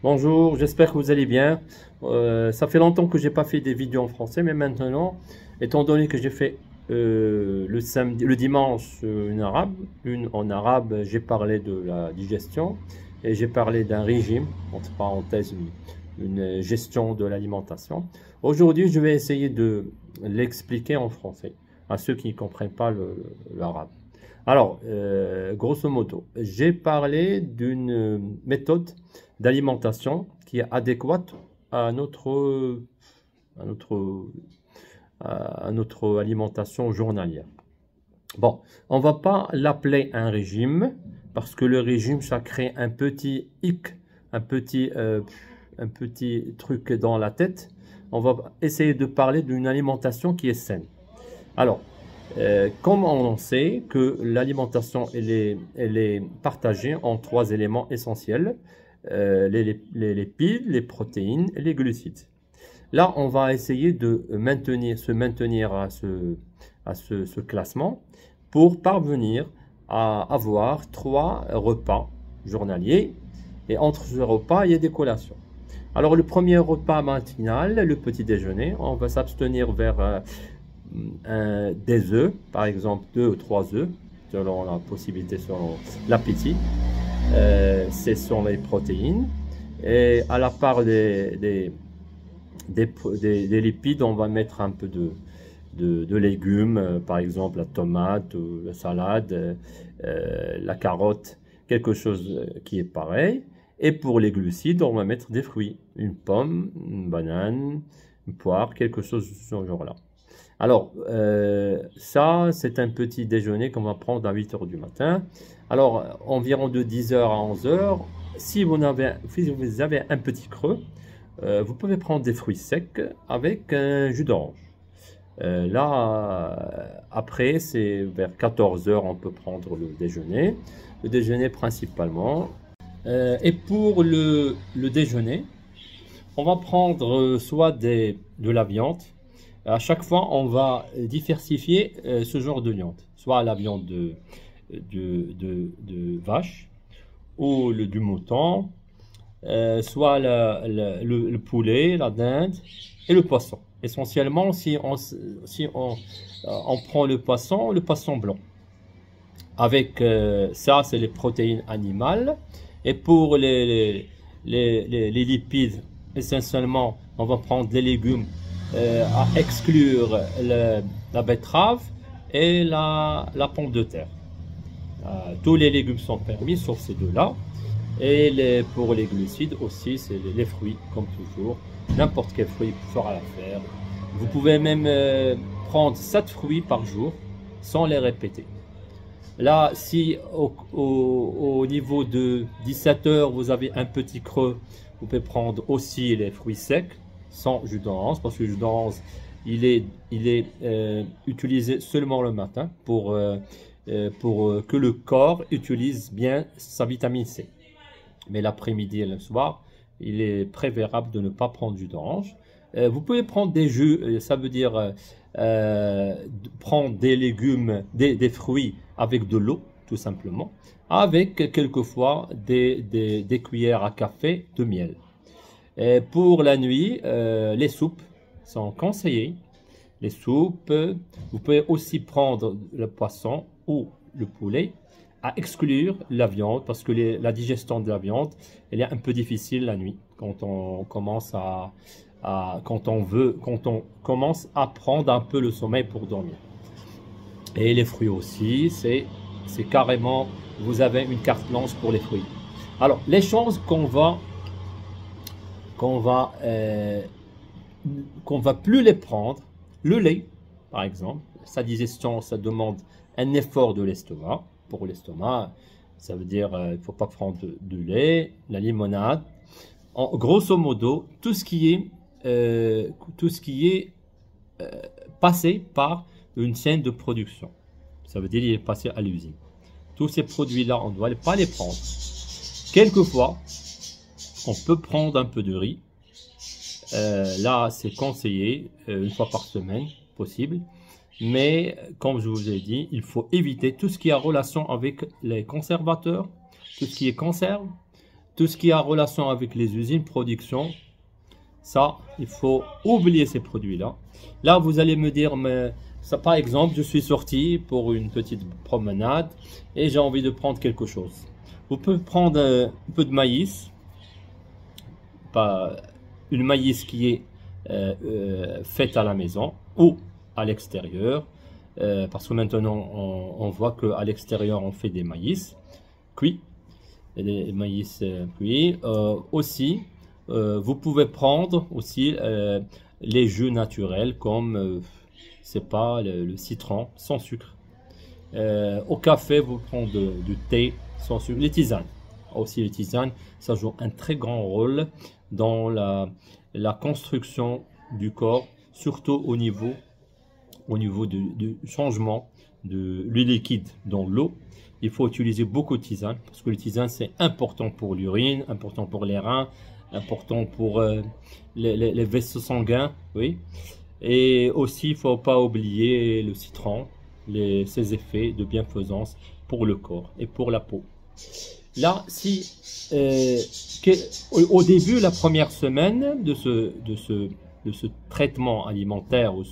Bonjour, j'espère que vous allez bien. Ça fait longtemps que j'ai pas fait des vidéos en français, mais maintenant, étant donné que j'ai fait le samedi, le dimanche une en arabe, j'ai parlé de la digestion et j'ai parlé d'un régime, entre parenthèses, une gestion de l'alimentation. Aujourd'hui, je vais essayer de l'expliquer en français à ceux qui ne comprennent pas l'arabe. Alors, grosso modo, j'ai parlé d'une méthode d'alimentation qui est adéquate à à notre, à notre alimentation journalière. Bon, on va pas l'appeler un régime parce que le régime, ça crée un petit hic, un petit, euh, un petit truc dans la tête. On va essayer de parler d'une alimentation qui est saine. Alors, comme on sait que l'alimentation elle est partagée en trois éléments essentiels, les lipides, les protéines et les glucides. Là, on va essayer de se maintenir ce classement pour parvenir à avoir trois repas journaliers. Et entre ces repas, il y a des collations. Alors, le premier repas matinal, le petit déjeuner, on va s'abstenir vers des œufs, par exemple 2 ou 3 œufs, selon la possibilité, selon l'appétit. Ce sont les protéines. Et à la part des lipides, on va mettre un peu de légumes, par exemple la tomate, la salade, la carotte, quelque chose qui est pareil. Et pour les glucides, on va mettre des fruits, une pomme, une banane, une poire, quelque chose de ce genre-là. Alors, ça, c'est un petit déjeuner qu'on va prendre à 8 heures du matin. Alors, environ de 10 heures à 11 heures, si vous avez un petit creux, vous pouvez prendre des fruits secs avec un jus d'orange. Après, c'est vers 14 heures, on peut prendre le déjeuner. Le déjeuner principalement. Et pour le déjeuner, on va prendre soit de la viande. À chaque fois, on va diversifier ce genre de viande. Soit la viande de vache ou du mouton, soit le poulet, la dinde et le poisson. Essentiellement, si on prend le poisson blanc. Avec ça, c'est les protéines animales. Et pour les lipides, essentiellement, on va prendre des légumes à exclure la betterave et la pomme de terre. Tous les légumes sont permis, sauf ces deux-là. Et pour les glucides aussi, c'est les fruits, comme toujours. N'importe quel fruit fera l'affaire. Vous pouvez même prendre 7 fruits par jour sans les répéter. Là, si au niveau de 17 heures, vous avez un petit creux, vous pouvez prendre aussi les fruits secs sans jus d'orange, parce que le jus d'orange, il est utilisé seulement le matin pour que le corps utilise bien sa vitamine C. Mais l'après-midi et le soir, il est préférable de ne pas prendre jus d'orange. Vous pouvez prendre des jus, ça veut dire prendre des légumes, des fruits avec de l'eau, tout simplement, avec quelquefois des cuillères à café de miel. Et pour la nuit, les soupes sont conseillées. Les soupes, vous pouvez aussi prendre le poisson ou le poulet, à exclure la viande, parce que la digestion de la viande, elle est un peu difficile la nuit, quand on commence quand on commence à prendre un peu le sommeil pour dormir. Et les fruits aussi, c'est carrément, vous avez une carte blanche pour les fruits. Alors, les choses qu'on va plus les prendre, le lait, par exemple, sa digestion, ça demande un effort de l'estomac. Pour l'estomac, ça veut dire il ne faut pas prendre de lait, la limonade. Grosso modo, tout ce qui est passé par une chaîne de production. Ça veut dire il est passé à l'usine. Tous ces produits-là, on ne doit pas les prendre. Quelquefois, on peut prendre un peu de riz. Là, c'est conseillé une fois par semaine, possible. Mais, comme je vous ai dit, il faut éviter tout ce qui a relation avec les conservateurs, tout ce qui est conserve, tout ce qui a relation avec les usines, production, ça, il faut oublier ces produits-là. Là, vous allez me dire, mais ça, par exemple, je suis sorti pour une petite promenade et j'ai envie de prendre quelque chose. Vous pouvez prendre un peu de maïs, pas une maïs qui est faite à la maison ou à l'extérieur, parce que maintenant on voit qu'à l'extérieur on fait des maïs cuits, des maïs cuits. Aussi, vous pouvez prendre aussi les jus naturels comme c'est pas le citron sans sucre. Au café, vous prenez du thé sans sucre, les tisanes. Aussi, les tisanes, ça joue un très grand rôle dans la construction du corps, surtout au niveau du changement de l'huile liquide dans l'eau. Il faut utiliser beaucoup de tisane parce que le tisane c'est important pour l'urine, important pour les reins, important pour les vaisseaux sanguins, oui. Et aussi, il ne faut pas oublier le citron, ses effets de bienfaisance pour le corps et pour la peau. Là, au début, la première semaine de ce traitement alimentaire ou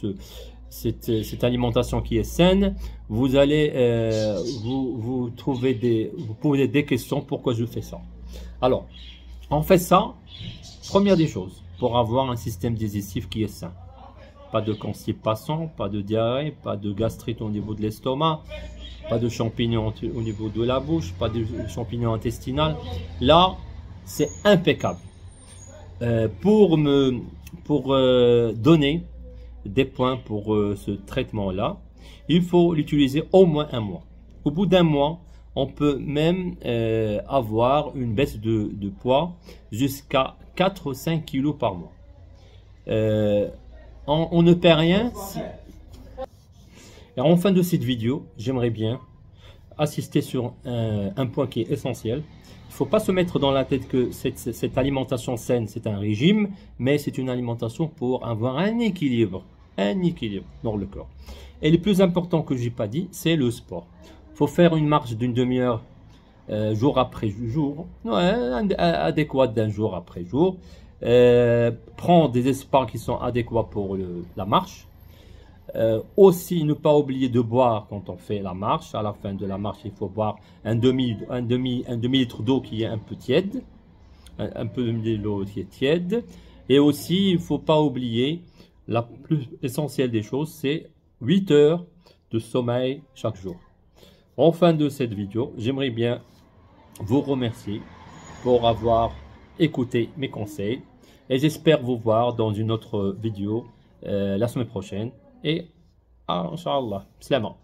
cette alimentation qui est saine, vous allez vous poser des questions pourquoi je fais ça. Alors, on fait ça, première des choses, pour avoir un système digestif qui est sain. Pas de constipation, pas de diarrhée, pas de gastrite au niveau de l'estomac, pas de champignons au niveau de la bouche, pas de champignons intestinaux. Là, c'est impeccable. Pour donner des points pour ce traitement-là, il faut l'utiliser au moins un mois. Au bout d'un mois, on peut même avoir une baisse de poids jusqu'à 4 ou 5 kilos par mois. On ne perd rien. Et en fin de cette vidéo, j'aimerais bien insister sur un point qui est essentiel. Il ne faut pas se mettre dans la tête que cette alimentation saine, c'est un régime, mais c'est une alimentation pour avoir un équilibre dans le corps. Et le plus important que je n'ai pas dit, c'est le sport. Il faut faire une marche d'une demi-heure jour après jour, adéquate d'un jour après jour. Prendre des espaces qui sont adéquats pour la marche. Aussi, ne pas oublier de boire quand on fait la marche. À la fin de la marche, il faut boire un demi-litre d'eau qui est un peu tiède. Un peu de l'eau qui est tiède. Et aussi, il ne faut pas oublier, la plus essentielle des choses, c'est 8 heures de sommeil chaque jour. En fin de cette vidéo, j'aimerais bien vous remercier pour avoir écouté mes conseils. Et j'espère vous voir dans une autre vidéo la semaine prochaine. Et Inch'Allah, slama.